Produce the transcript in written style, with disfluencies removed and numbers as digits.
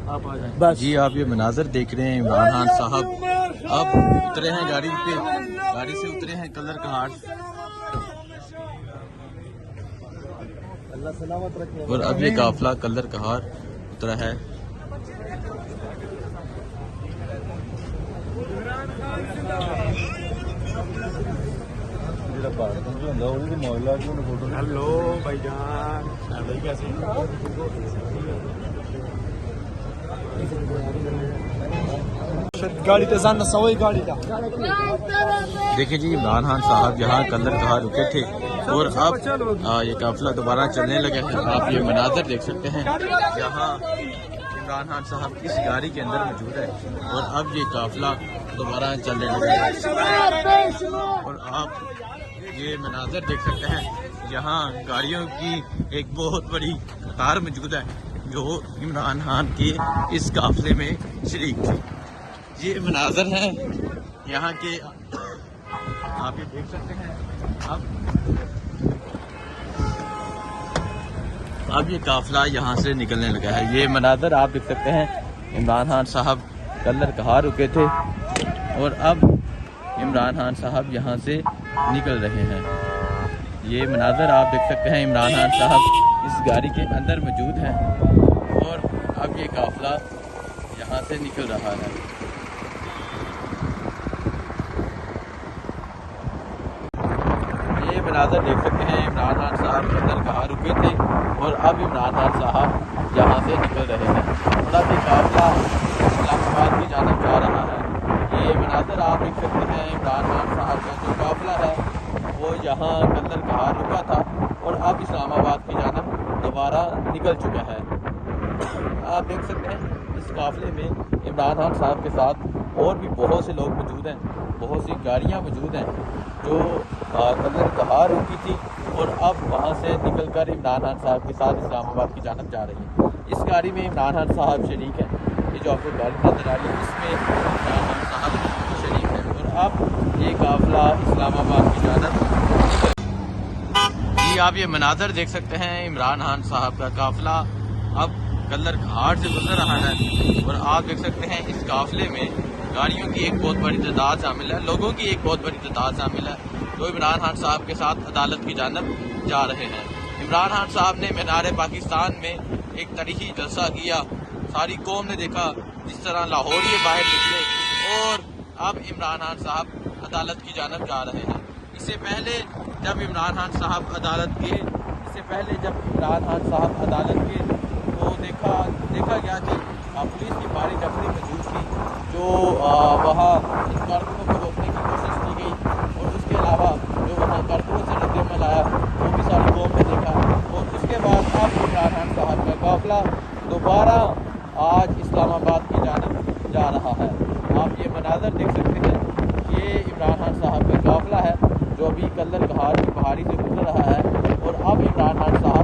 बस जी आप ये मनाजर देख रहे हैं, इमरान खान साहब अब उतरे हैं गाड़ी पे, गाड़ी से उतरे हैं कलर कहार, अल्लाह सलामत रखे। और अब ये काफिला कलर कहार उतरा है। हेलो भाईजान, भाई कैसे? गाड़ी तो जान सवई गाड़ी था। देखिए जी, इमरान खान साहब यहाँ कलर कहार रुके थे और अब ये काफिला दोबारा चलने लगे हैं। आप ये मनाजर देख सकते हैं, यहाँ इमरान खान साहब इस गाड़ी के अंदर मौजूद है और अब ये काफिला दोबारा चलने लगा है। और आप ये मनाजर देख सकते हैं, यहाँ गाड़ियों की एक बहुत बड़ी कतार मौजूद है जो इमरान खान के इस काफिले में शरीक थी। ये मनाजर है यहाँ के, आप ये देख सकते हैं। अब ये काफिला यहाँ से निकलने लगा है। ये मनाजर आप देख सकते हैं, इमरान खान साहब कलर कहार रुके थे और अब इमरान खान साहब यहाँ से निकल रहे हैं। ये मनाजर आप देख सकते हैं, इमरान खान साहब इस गाड़ी के अंदर मौजूद हैं और अब ये काफिला यहाँ से निकल रहा है। ये मनाजर देख सकते हैं, इमरान खान साहब कलर कहार रुके थे और अब इमरान खान साहब यहाँ से निकल रहे हैं और अब ये काफिला इस्लामाबाद की जानिब जा रहा है। ये मनाजर आप देख सकते हैं, इमरान खान साहब का जो काफिला है वो यहाँ कलर कहार रुका था और अब इस्लामाबाद की जानिब दोबारा निकल चुका है। आप देख सकते हैं, इस काफिले में इमरान खान साहब के साथ और भी बहुत से लोग मौजूद हैं, बहुत सी गाड़ियाँ मौजूद हैं जो कलर कहार रुकी थी और अब वहाँ से निकलकर इमरान खान साहब के साथ इस्लामाबाद की जानिब जा रही है। इस गाड़ी में इमरान खान साहब शरीक है। ये जो आपको गाड़ी नजर आ रही है इसमें इमरान खान साहब शरीक है और अब ये काफिला इस्लामाबाद की जानिब। जी आप ये मनाजर देख सकते हैं, इमरान खान साहब का काफिला अब कलर घाट से गुजर रहा है और आप देख सकते हैं इस काफिले में गाड़ियों की एक बहुत बड़ी तादाद शामिल है, लोगों की एक बहुत बड़ी तादाद शामिल है जो इमरान खान साहब के साथ अदालत की जानिब जा रहे हैं। इमरान खान साहब ने मीनार पाकिस्तान में एक तरीही जलसा किया, सारी कौम ने देखा जिस तरह लाहौरी बाहर निकले और अब इमरान खान साहब अदालत की जानिब जा रहे हैं। इससे पहले जब इमरान खान साहब अदालत के तो देखा गया कि पुलिस की भारी टकरी मौजूद थी जो वहाँ इन कारकुनों को रोकने की कोशिश की गई और उसके अलावा जो वहाँ कारकुनों से रद्द-ए-अमल आया वो भी सारी कौम ने देखा और उसके बाद अब इमरान खान साहब का काफिला दोबारा आज इस्लामाबाद की जानिब जा रहा है। आप ये मनाजर देख सकते हैं, ये इमरान खान साहब का काफिला है जो अभी कलर कहार की पहाड़ी से गुजर रहा है और अब इमरान खान साहब